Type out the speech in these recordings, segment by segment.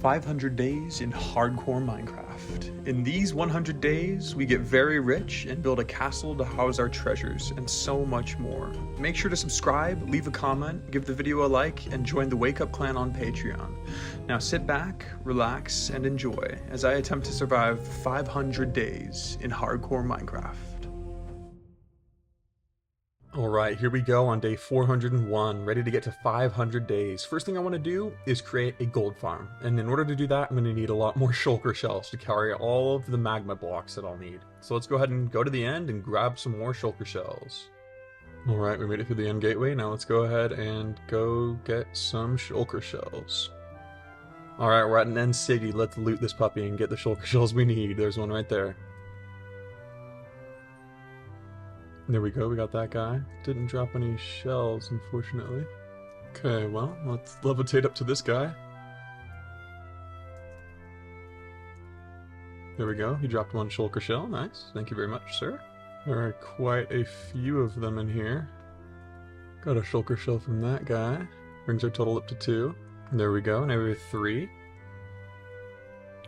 500 days in hardcore Minecraft. In these 100 days, we get very rich and build a castle to house our treasures, and so much more. Make sure to subscribe, leave a comment, give the video a like, and join the Wake Up Clan on Patreon. Now sit back, relax, and enjoy as I attempt to survive 500 days in hardcore Minecraft. Alright, here we go on day 401, ready to get to 500 days. First thing I want to do is create a gold farm, and in order to do that, I'm going to need a lot more shulker shells to carry all of the magma blocks that I'll need. So let's go ahead and go to the end and grab some more shulker shells. Alright, we made it through the end gateway, now let's go ahead and go get some shulker shells. Alright, we're at an end city, let's loot this puppy and get the shulker shells we need. There's one right there. There we go, we got that guy. Didn't drop any shells, unfortunately. Okay, well, let's levitate up to this guy. There we go, he dropped one shulker shell. Nice, thank you very much, sir. There are quite a few of them in here. Got a shulker shell from that guy. Brings our total up to 2. There we go, now we have 3.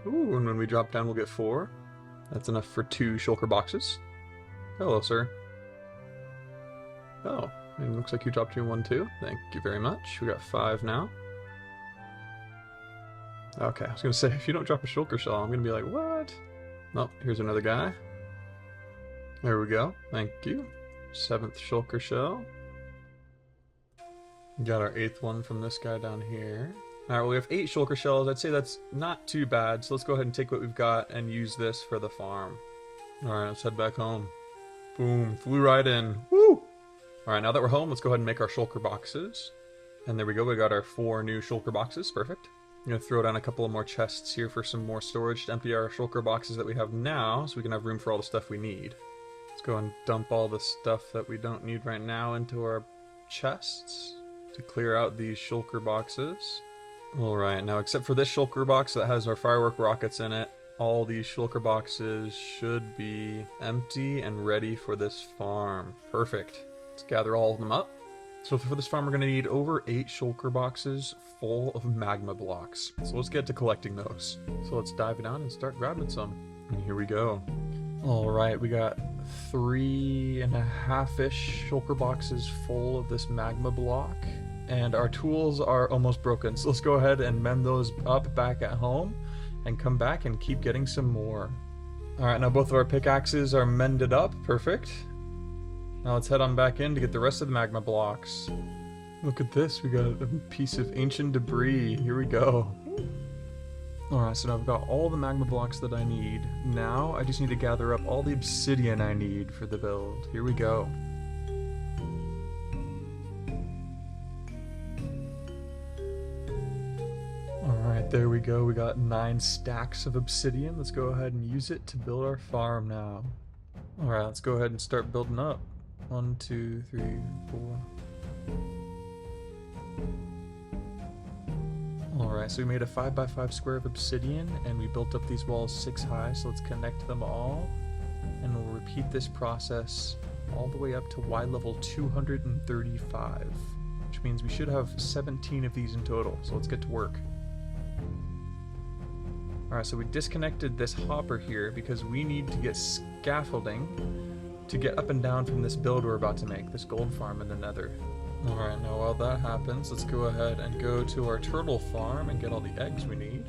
Ooh, and when we drop down we'll get 4. That's enough for 2 shulker boxes. Hello, sir. Oh, it looks like you dropped you one too. Thank you very much. We got 5 now. Okay, I was gonna say, if you don't drop a shulker shell, I'm gonna be like, what? Oh, here's another guy. There we go. Thank you. 7th shulker shell. Got our 8th one from this guy down here. Alright, well, we have 8 shulker shells. I'd say that's not too bad, so let's go ahead and take what we've got and use this for the farm. Alright, let's head back home. Boom, flew right in. Woo! Alright, now that we're home, let's go ahead and make our shulker boxes. And there we go, we got our 4 new shulker boxes. Perfect. I'm going to throw down a couple of more chests here for some more storage to empty our shulker boxes that we have now, so we can have room for all the stuff we need. Let's go and dump all the stuff that we don't need right now into our chests to clear out these shulker boxes. Alright, now except for this shulker box that has our firework rockets in it, all these shulker boxes should be empty and ready for this farm. Perfect. Let's gather all of them up. So for this farm we're going to need over 8 shulker boxes full of magma blocks. So let's get to collecting those. So let's dive down and start grabbing some. And here we go. Alright, we got 3.5-ish shulker boxes full of this magma block. And our tools are almost broken. So let's go ahead and mend those up back at home and come back and keep getting some more. Alright, now both of our pickaxes are mended up. Perfect. Now let's head on back in to get the rest of the magma blocks. Look at this, we got a piece of ancient debris. Here we go. Alright, so now I've got all the magma blocks that I need. Now I just need to gather up all the obsidian I need for the build. Here we go. Alright, there we go. We got 9 stacks of obsidian. Let's go ahead and use it to build our farm now. Alright, let's go ahead and start building up. 1, 2, 3, 4. Alright, so we made a 5x5 square of obsidian and we built up these walls 6 high, so let's connect them all. And we'll repeat this process all the way up to Y level 235, which means we should have 17 of these in total, so let's get to work. Alright, so we disconnected this hopper here because we need to get scaffolding to get up and down from this build we're about to make, this gold farm in the nether. Alright, now while that happens, let's go ahead and go to our turtle farm and get all the eggs we need.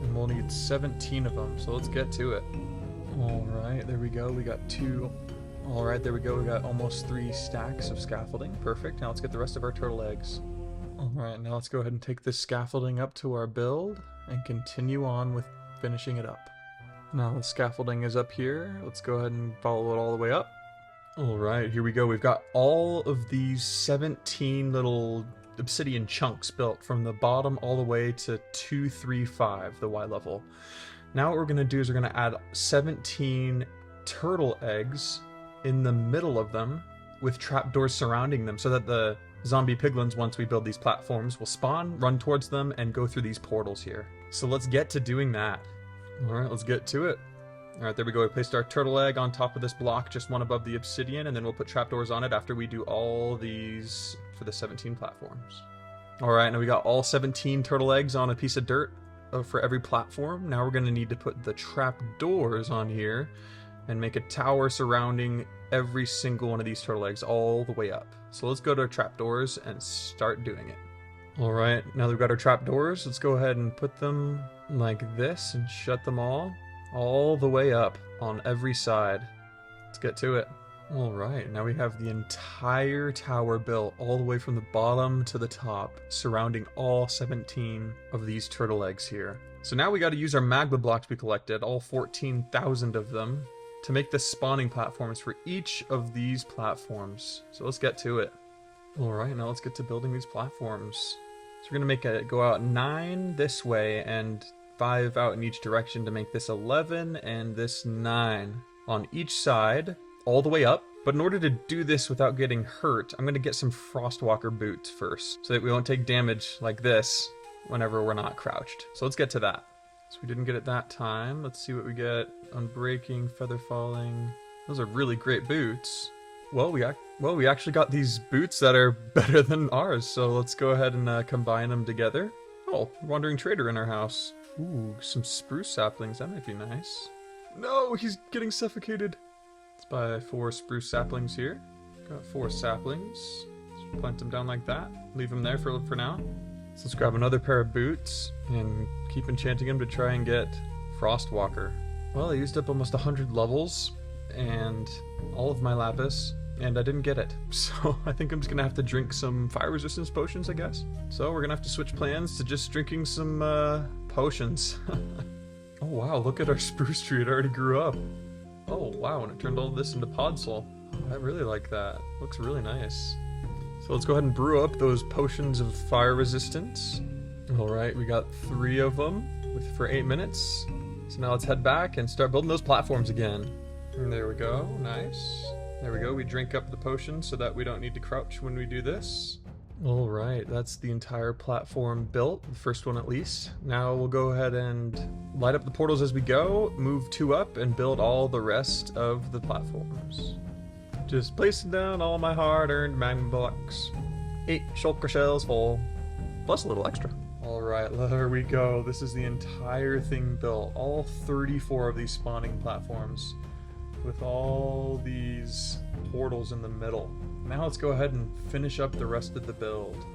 And we'll need 17 of them, so let's get to it. Alright, there we go, we got 2. Alright, there we go, we got almost 3 stacks of scaffolding. Perfect, now let's get the rest of our turtle eggs. Alright, now let's go ahead and take this scaffolding up to our build and continue on with finishing it up. Now the scaffolding is up here. Let's go ahead and follow it all the way up. Alright, here we go. We've got all of these 17 little obsidian chunks built from the bottom all the way to 235, the Y level. Now what we're going to do is we're going to add 17 turtle eggs in the middle of them with trapdoors surrounding them so that the zombie piglins, once we build these platforms, will spawn, run towards them, and go through these portals here. So let's get to doing that. Alright, let's get to it. Alright, there we go. We placed our turtle egg on top of this block, just one above the obsidian, and then we'll put trapdoors on it after we do all these for the 17 platforms. Alright, now we got all 17 turtle eggs on a piece of dirt. for every platform. Now we're going to need to put the trap doors on here and make a tower surrounding every single one of these turtle eggs all the way up. So let's go to our trap doors and start doing it. All right, now that we've got our trap doors, let's go ahead and put them like this and shut them all the way up on every side. Let's get to it. All right, now we have the entire tower built all the way from the bottom to the top, surrounding all 17 of these turtle eggs here. So now we got to use our magma blocks we collected, all 14,000 of them, to make the spawning platforms for each of these platforms. So let's get to it. All right, now let's get to building these platforms. So we're going to go out 9 this way and 5 out in each direction to make this 11 and this 9 on each side, all the way up. But in order to do this without getting hurt, I'm going to get some Frostwalker boots first, so that we won't take damage like this whenever we're not crouched. So let's get to that. So we didn't get it that time. Let's see what we get. Unbreaking, feather falling. Those are really great boots. Well, we actually got these boots that are better than ours, so let's go ahead and combine them together. Oh, wandering trader in our house. Ooh, some spruce saplings. That might be nice. No, he's getting suffocated. Let's buy 4 spruce saplings here. Got 4 saplings. Let's plant them down like that. Leave them there for now. So let's grab another pair of boots and keep enchanting them to try and get Frostwalker. Well, I used up almost 100 levels and all of my lapis, and I didn't get it. So I think I'm just gonna have to drink some fire resistance potions, I guess. So we're gonna have to switch plans to just drinking some potions. Oh wow, look at our spruce tree, it already grew up. Oh wow, and it turned all this into podzol. Oh, I really like that. Looks really nice. So let's go ahead and brew up those potions of fire resistance. Alright, we got 3 of them for 8 minutes. So now let's head back and start building those platforms again. And there we go, nice. There we go, we drink up the potion so that we don't need to crouch when we do this. Alright, that's the entire platform built, the first one at least. Now we'll go ahead and light up the portals as we go, move 2 up, and build all the rest of the platforms. Just placing down all my hard-earned magma blocks. 8 shulker shells full, plus a little extra. Alright, there we go. This is the entire thing built. All 34 of these spawning platforms with all these portals in the middle. Now let's go ahead and finish up the rest of the build.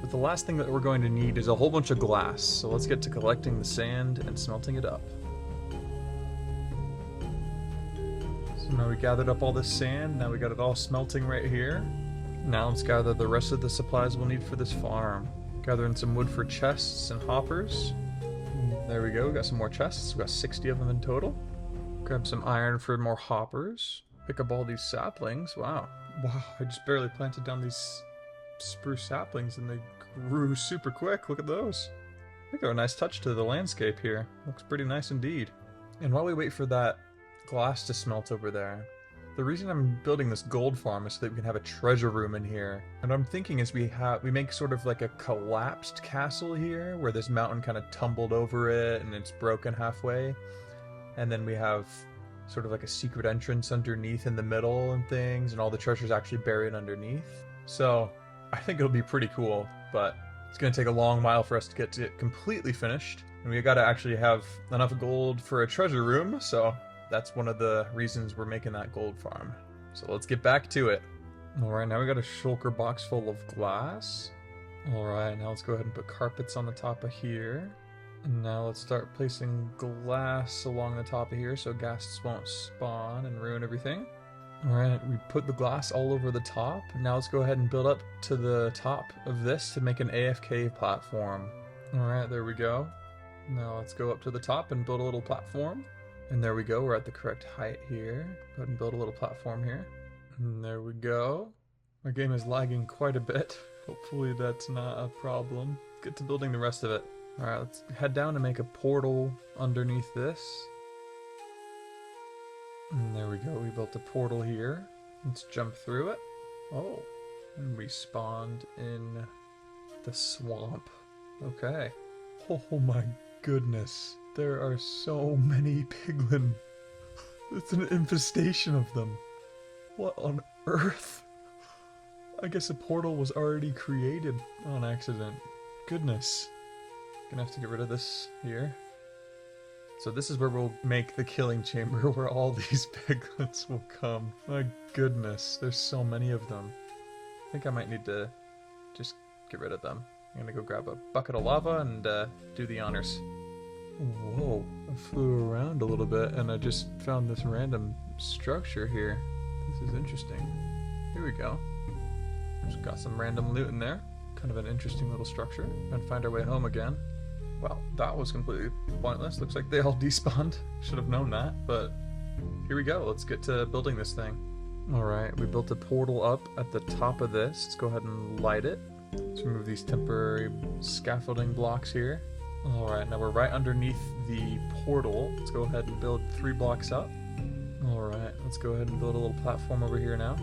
But the last thing that we're going to need is a whole bunch of glass, so let's get to collecting the sand and smelting it up. So now we gathered up all this sand, now we got it all smelting right here. Now let's gather the rest of the supplies we'll need for this farm. Gathering some wood for chests and hoppers. There we go, we got some more chests, we got 60 of them in total. Grab some iron for more hoppers. Pick up all these saplings, wow. Wow, I just barely planted down these spruce saplings and they grew super quick. Look at those. I think they're a nice touch to the landscape here. Looks pretty nice indeed. And while we wait for that glass to smelt over there, the reason I'm building this gold farm is so that we can have a treasure room in here. And what I'm thinking is we make sort of like a collapsed castle here where this mountain kind of tumbled over it and it's broken halfway. And then we have sort of like a secret entrance underneath in the middle and things, and all the treasure's actually buried underneath. So I think it'll be pretty cool, but it's going to take a long while for us to get it completely finished. And we got to actually have enough gold for a treasure room, so that's one of the reasons we're making that gold farm. So let's get back to it. Alright, now we got a shulker box full of glass. Alright, now let's go ahead and put carpets on the top of here. And now let's start placing glass along the top of here so ghasts won't spawn and ruin everything. Alright, we put the glass all over the top. Now let's go ahead and build up to the top of this to make an AFK platform. Alright, there we go. Now let's go up to the top and build a little platform. And there we go, we're at the correct height here. Go ahead and build a little platform here. And there we go. Our game is lagging quite a bit. Hopefully that's not a problem. Let's get to building the rest of it. Alright, let's head down and make a portal underneath this. And there we go, we built a portal here. Let's jump through it. Oh, and we spawned in the swamp. Okay. Oh my goodness. There are so many piglin. It's an infestation of them. What on earth? I guess a portal was already created on accident. Goodness. Gonna have to get rid of this here. So this is where we'll make the killing chamber where all these piglets will come. My goodness, there's so many of them. I think I might need to just get rid of them. I'm gonna go grab a bucket of lava and do the honors. Whoa, I flew around a little bit and I just found this random structure here. This is interesting. Here we go. Just got some random loot in there. Kind of an interesting little structure. And find our way home again. Well, that was completely pointless. Looks like they all despawned. Should have known that, but here we go. Let's get to building this thing. Alright, we built a portal up at the top of this. Let's go ahead and light it. Let's remove these temporary scaffolding blocks here. Alright, now we're right underneath the portal. Let's go ahead and build 3 blocks up. Alright, let's go ahead and build a little platform over here now.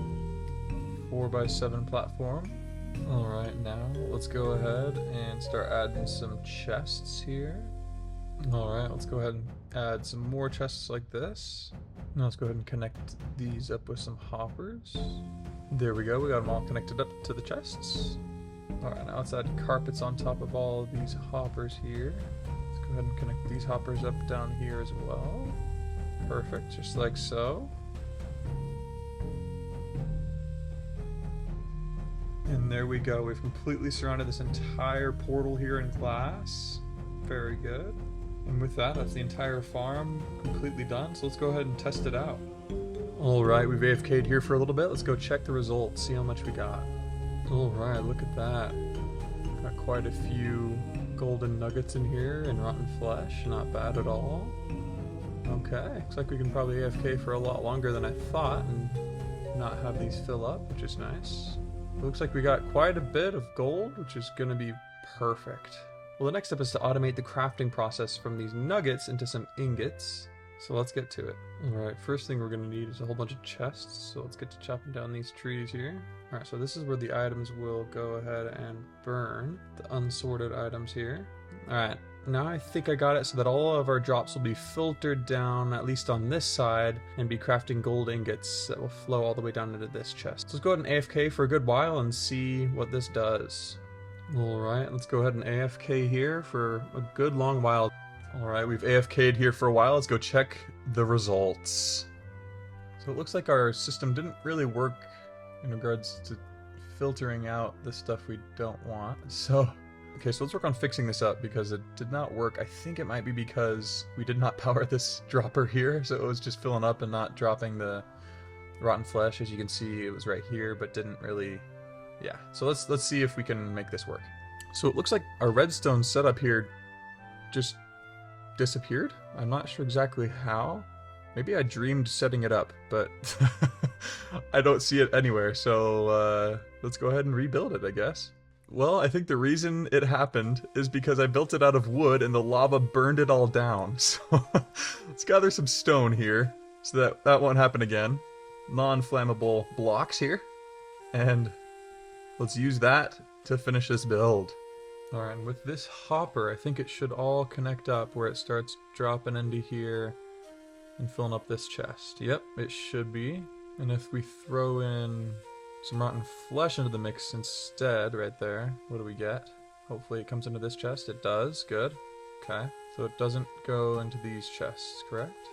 4x7 platform. Alright, now let's go ahead and start adding some chests here. Alright, let's go ahead and add some more chests like this. Now let's go ahead and connect these up with some hoppers. There we go, we got them all connected up to the chests. Alright, now let's add carpets on top of all of these hoppers here. Let's go ahead and connect these hoppers up down here as well. Perfect, just like so. And there we go, we've completely surrounded this entire portal here in glass. Very good. And with that, that's the entire farm completely done, so let's go ahead and test it out. Alright, we've AFK'd here for a little bit. Let's go check the results, see how much we got. Alright, look at that. Got quite a few golden nuggets in here and rotten flesh, not bad at all. Okay, looks like we can probably AFK for a lot longer than I thought and not have these fill up, which is nice. Looks like we got quite a bit of gold, which is going to be perfect. Well, the next step is to automate the crafting process from these nuggets into some ingots. So let's get to it. Alright, first thing we're going to need is a whole bunch of chests. So let's get to chopping down these trees here. Alright, so this is where the items will go ahead and burn. The unsorted items here. Alright, now I think I got it so that all of our drops will be filtered down, at least on this side, and be crafting gold ingots that will flow all the way down into this chest. So let's go ahead and AFK for a good while and see what this does. Alright, let's go ahead and AFK here for a good long while. Alright, we've AFK'd here for a while. Let's go check the results. So it looks like our system didn't really work in regards to filtering out the stuff we don't want. So, okay, so let's work on fixing this up because it did not work. I think it might be because we did not power this dropper here, so it was just filling up and not dropping the rotten flesh. As you can see, it was right here, but didn't really... Yeah, so let's see if we can make this work. So it looks like our redstone setup here just disappeared. I'm not sure exactly how. Maybe I dreamed setting it up, but I don't see it anywhere. So let's go ahead and rebuild it, I guess. Well, I think the reason it happened is because I built it out of wood and the lava burned it all down. So let's gather some stone here so that that won't happen again. Non-flammable blocks here. And let's use that to finish this build. Alright, and with this hopper, I think it should all connect up where it starts dropping into here and filling up this chest. Yep, it should be. And if we throw in some rotten flesh into the mix instead, right there, what do we get? Hopefully it comes into this chest. It does. Good. Okay. So it doesn't go into these chests, correct?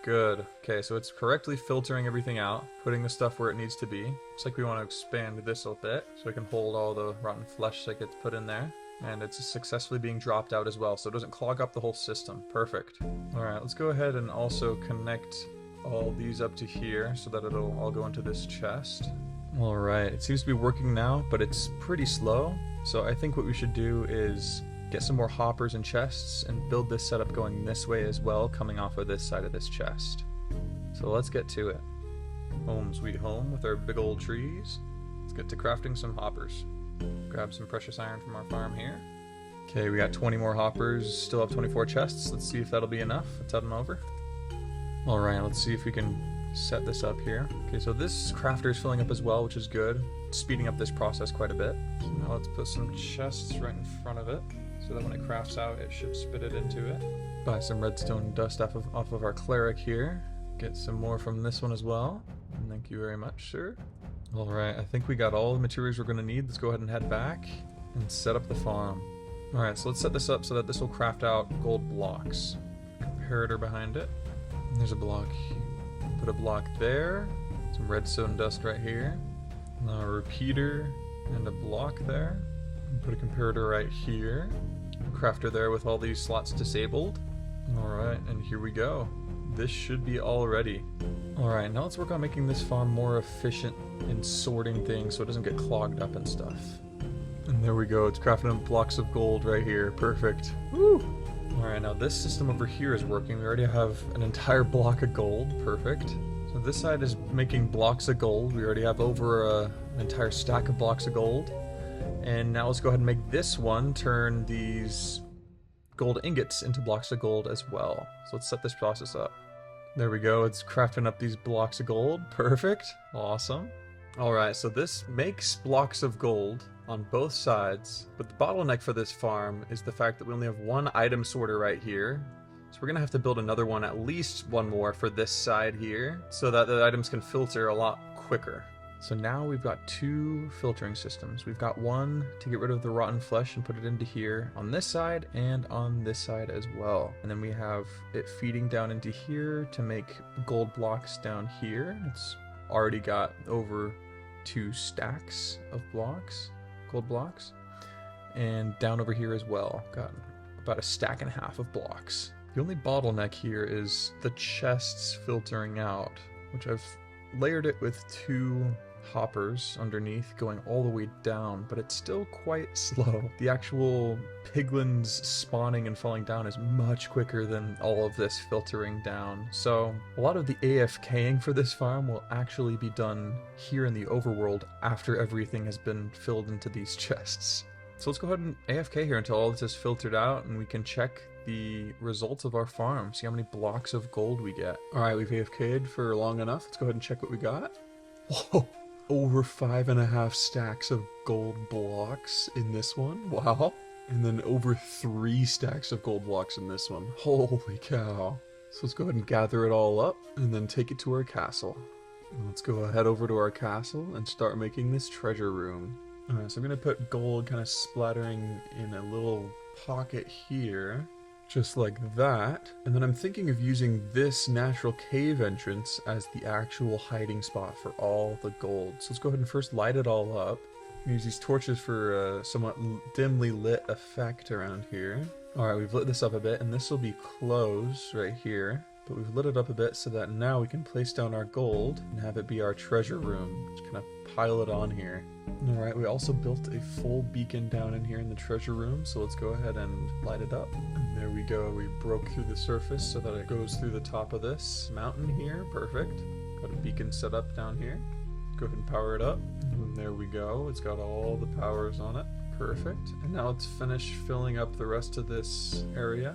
Good. Okay, so it's correctly filtering everything out, putting the stuff where it needs to be. Looks like we want to expand this a little bit so it can hold all the rotten flesh that gets put in there. And it's successfully being dropped out as well, so it doesn't clog up the whole system. Perfect. Alright, let's go ahead and also connect all these up to here so that it'll all go into this chest. Alright, it seems to be working now, but it's pretty slow. So I think what we should do is get some more hoppers and chests and build this setup going this way as well, coming off of this side of this chest. So let's get to it. Home sweet home with our big old trees. Let's get to crafting some hoppers. Grab some precious iron from our farm here. Okay, we got 20 more hoppers, still have 24 chests. Let's see if that'll be enough. Let's head on over. Alright, let's see if we can set this up here. Okay, so this crafter is filling up as well, which is good. It's speeding up this process quite a bit. So now let's put some chests right in front of it, so that when it crafts out, it should spit it into it. Buy some redstone dust off of our cleric here. Get some more from this one as well. And thank you very much, sir. Alright, I think we got all the materials we're going to need. Let's go ahead and head back and set up the farm. Alright, so let's set this up so that this will craft out gold blocks. Comparator behind it. And there's a block. Put a block there. Some redstone dust right here. Now a repeater and a block there. And put a comparator right here. Crafter there with all these slots disabled. Alright, and here we go. This should be all ready. Alright, now let's work on making this farm more efficient in sorting things so it doesn't get clogged up and stuff. And there we go, it's crafting up blocks of gold right here. Perfect. Woo! Alright, now this system over here is working. We already have an entire block of gold. Perfect. So this side is making blocks of gold. We already have over an entire stack of blocks of gold. And now let's go ahead and make this one turn these gold ingots into blocks of gold as well. So let's set this process up. There we go, it's crafting up these blocks of gold. Perfect. Awesome. Alright, so this makes blocks of gold on both sides, but the bottleneck for this farm is the fact that we only have one item sorter right here. So we're gonna have to build another one, at least one more for this side here, so that the items can filter a lot quicker. So now we've got two filtering systems. We've got one to get rid of the rotten flesh and put it into here on this side and on this side as well. And then we have it feeding down into here to make gold blocks down here. It's already got over 2 stacks of blocks, gold blocks. And down over here as well, got about 1.5 stacks of blocks. The only bottleneck here is the chests filtering out, which I've layered it with 2 hoppers underneath going all the way down, but it's still quite slow. The actual piglins spawning and falling down is much quicker than all of this filtering down. So a lot of the AFKing for this farm will actually be done here in the overworld after everything has been filled into these chests. So let's go ahead and AFK here until all this is filtered out and we can check the results of our farm, see how many blocks of gold we get. Alright, we've AFK'd for long enough. Let's go ahead and check what we got. Whoa! Over 5.5 stacks of gold blocks in this one. Wow. And then over 3 stacks of gold blocks in this one. Holy cow. So let's go ahead and gather it all up and then take it to our castle. And let's go ahead over to our castle and start making this treasure room. Alright, so I'm going to put gold kind of splattering in a little pocket here. Just like that. And then I'm thinking of using this natural cave entrance as the actual hiding spot for all the gold. So let's go ahead and first light it all up. Use these torches for a somewhat dimly lit effect around here. Alright, we've lit this up a bit, and this will be closed right here. But we've lit it up a bit so that now we can place down our gold and have it be our treasure room. Just kind of pile it on here. Alright, we also built a full beacon down in here in the treasure room, so let's go ahead and light it up. And there we go, we broke through the surface so that it goes through the top of this mountain here. Perfect. Got a beacon set up down here. Go ahead and power it up. And there we go, it's got all the powers on it. Perfect. And now let's finish filling up the rest of this area,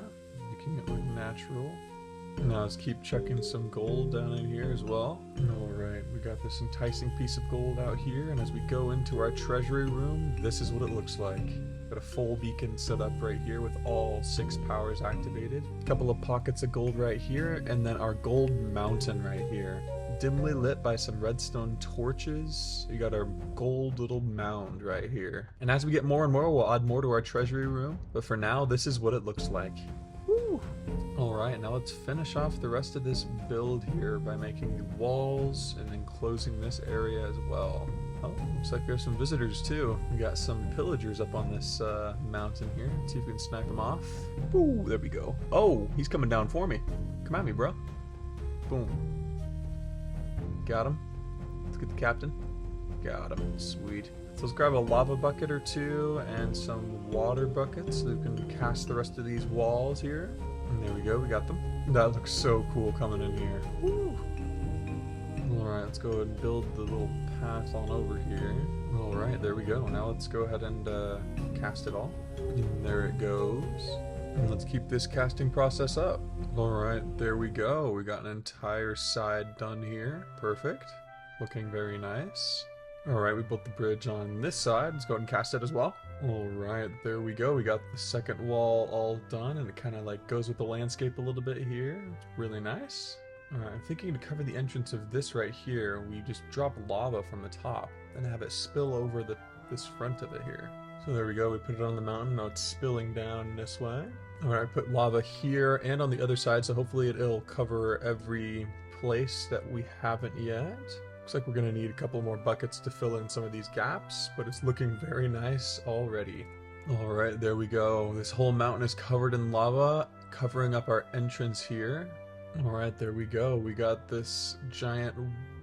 making it look natural. Now let's keep chucking some gold down in here as well. Alright, we got this enticing piece of gold out here, and as we go into our treasury room, this is what it looks like. Got a full beacon set up right here with all 6 powers activated. A couple of pockets of gold right here, and then our gold mountain right here. Dimly lit by some redstone torches. We got our gold little mound right here. And as we get more and more, we'll add more to our treasury room. But for now, this is what it looks like. Woo! Alright, now let's finish off the rest of this build here by making the walls and then closing this area as well. Oh, looks like there's some visitors too. We got some pillagers up on this mountain here. Let's see if we can snipe them off. Ooh, there we go. Oh, he's coming down for me. Come at me, bro. Boom. Got him. Let's get the captain. Got him. Sweet. So let's grab a lava bucket or 2 and some water buckets so we can cast the rest of these walls here. And there we go, we got them. That looks so cool coming in here. Woo! Alright, let's go ahead and build the little path on over here. Alright, there we go. Now let's go ahead and cast it all. And there it goes. And let's keep this casting process up. Alright, there we go. We got an entire side done here. Perfect. Looking very nice. Alright, we built the bridge on this side. Let's go ahead and cast it as well. Alright, there we go. We got the second wall all done, and it kind of like goes with the landscape a little bit here. It's really nice. Alright, I'm thinking to cover the entrance of this right here, we just drop lava from the top and have it spill over this front of it here. So there we go, we put it on the mountain, now it's spilling down this way. Alright, put lava here and on the other side, so hopefully it'll cover every place that we haven't yet. Looks like we're gonna need a couple more buckets to fill in some of these gaps, but it's looking very nice already. Alright, there we go. This whole mountain is covered in lava, covering up our entrance here. Alright, there we go. We got this giant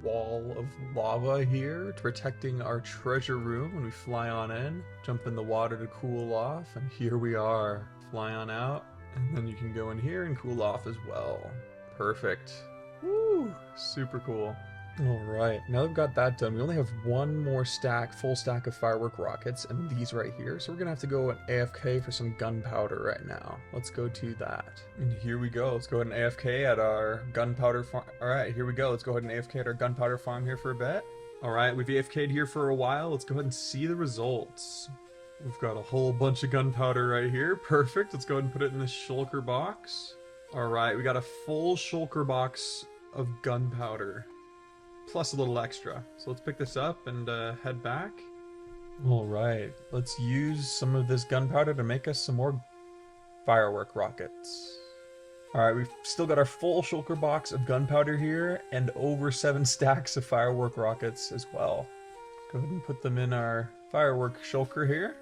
wall of lava here, protecting our treasure room when we fly on in. Jump in the water to cool off, and here we are. Fly on out, and then you can go in here and cool off as well. Perfect. Woo! Super cool. Alright, now that we've got that done, we only have one more full stack of firework rockets, and these right here. So we're gonna have to go and AFK for some gunpowder right now. Let's go to that. And here we go. Let's go ahead and AFK at our gunpowder farm. Alright, here we go. Let's go ahead and AFK at our gunpowder farm here for a bit. Alright, we've AFK'd here for a while. Let's go ahead and see the results. We've got a whole bunch of gunpowder right here. Perfect. Let's go ahead and put it in this shulker box. Alright, we got a full shulker box of gunpowder. Plus a little extra. So let's pick this up and head back. Alright, let's use some of this gunpowder to make us some more firework rockets. Alright, we've still got our full shulker box of gunpowder here and over 7 stacks of firework rockets as well. Go ahead and put them in our firework shulker here.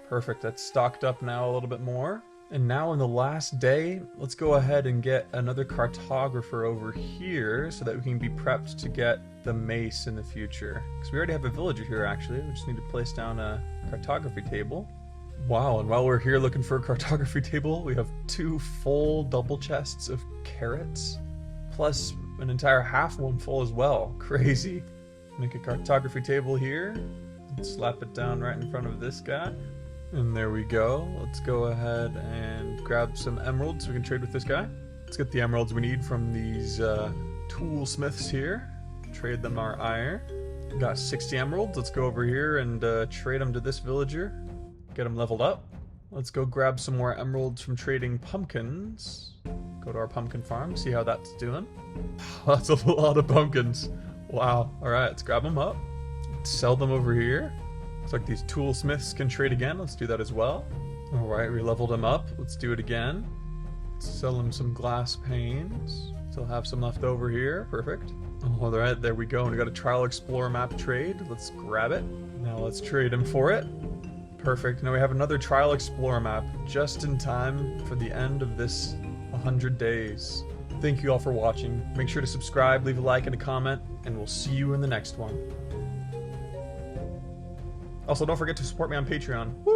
Perfect, that's stocked up now a little bit more. And now on the last day, let's go ahead and get another cartographer over here so that we can be prepped to get the mace in the future. Because we already have a villager here actually, we just need to place down a cartography table. Wow, and while we're here looking for a cartography table, we have 2 full double chests of carrots, plus an entire half one full as well. Crazy. Make a cartography table here, and slap it down right in front of this guy. And there we go. Let's go ahead and grab some emeralds so we can trade with this guy. Let's get the emeralds we need from these tool smiths here. Trade them our iron. We got 60 emeralds. Let's go over here and trade them to this villager. Get them leveled up. Let's go grab some more emeralds from trading pumpkins. Go to our pumpkin farm, see how that's doing. That's a lot of pumpkins. Wow. Alright, let's grab them up. Let's sell them over here. Looks like these toolsmiths can trade again. Let's do that as well. Alright, we leveled him up. Let's do it again. Let's sell him some glass panes. Still have some left over here. Perfect. Alright, there we go. And we got a Trial Explorer map trade. Let's grab it. Now let's trade him for it. Perfect. Now we have another Trial Explorer map just in time for the end of this 100 days. Thank you all for watching. Make sure to subscribe, leave a like and a comment, and we'll see you in the next one. Also, don't forget to support me on Patreon. Woo!